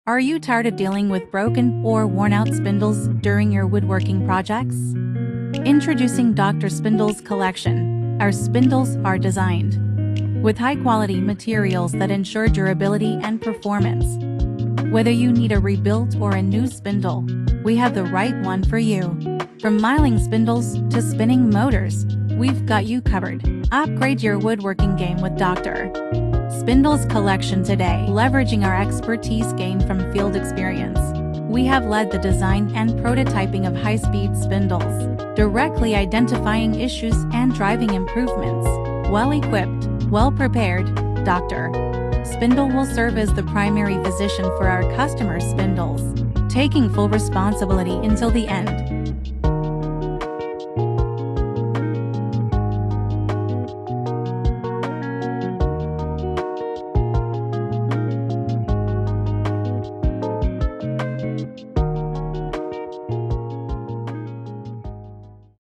Are you tired of dealing with broken or worn-out spindles during your woodworking projects? Introducing Dr. Spindle's collection. Our spindles are designed with high-quality materials that ensure durability and performance. Whether you need a rebuilt or a new spindle, we have the right one for you. From milling spindles to spinning motors, we've got you covered. Upgrade your woodworking game with Dr. Spindle's collection today. Leveraging our expertise gained from field experience, we have led the design and prototyping of high-speed spindles, directly identifying issues and driving improvements. Well-equipped, well-prepared, Dr. Spindle will serve as the primary physician for our customers' spindles, taking full responsibility until the end.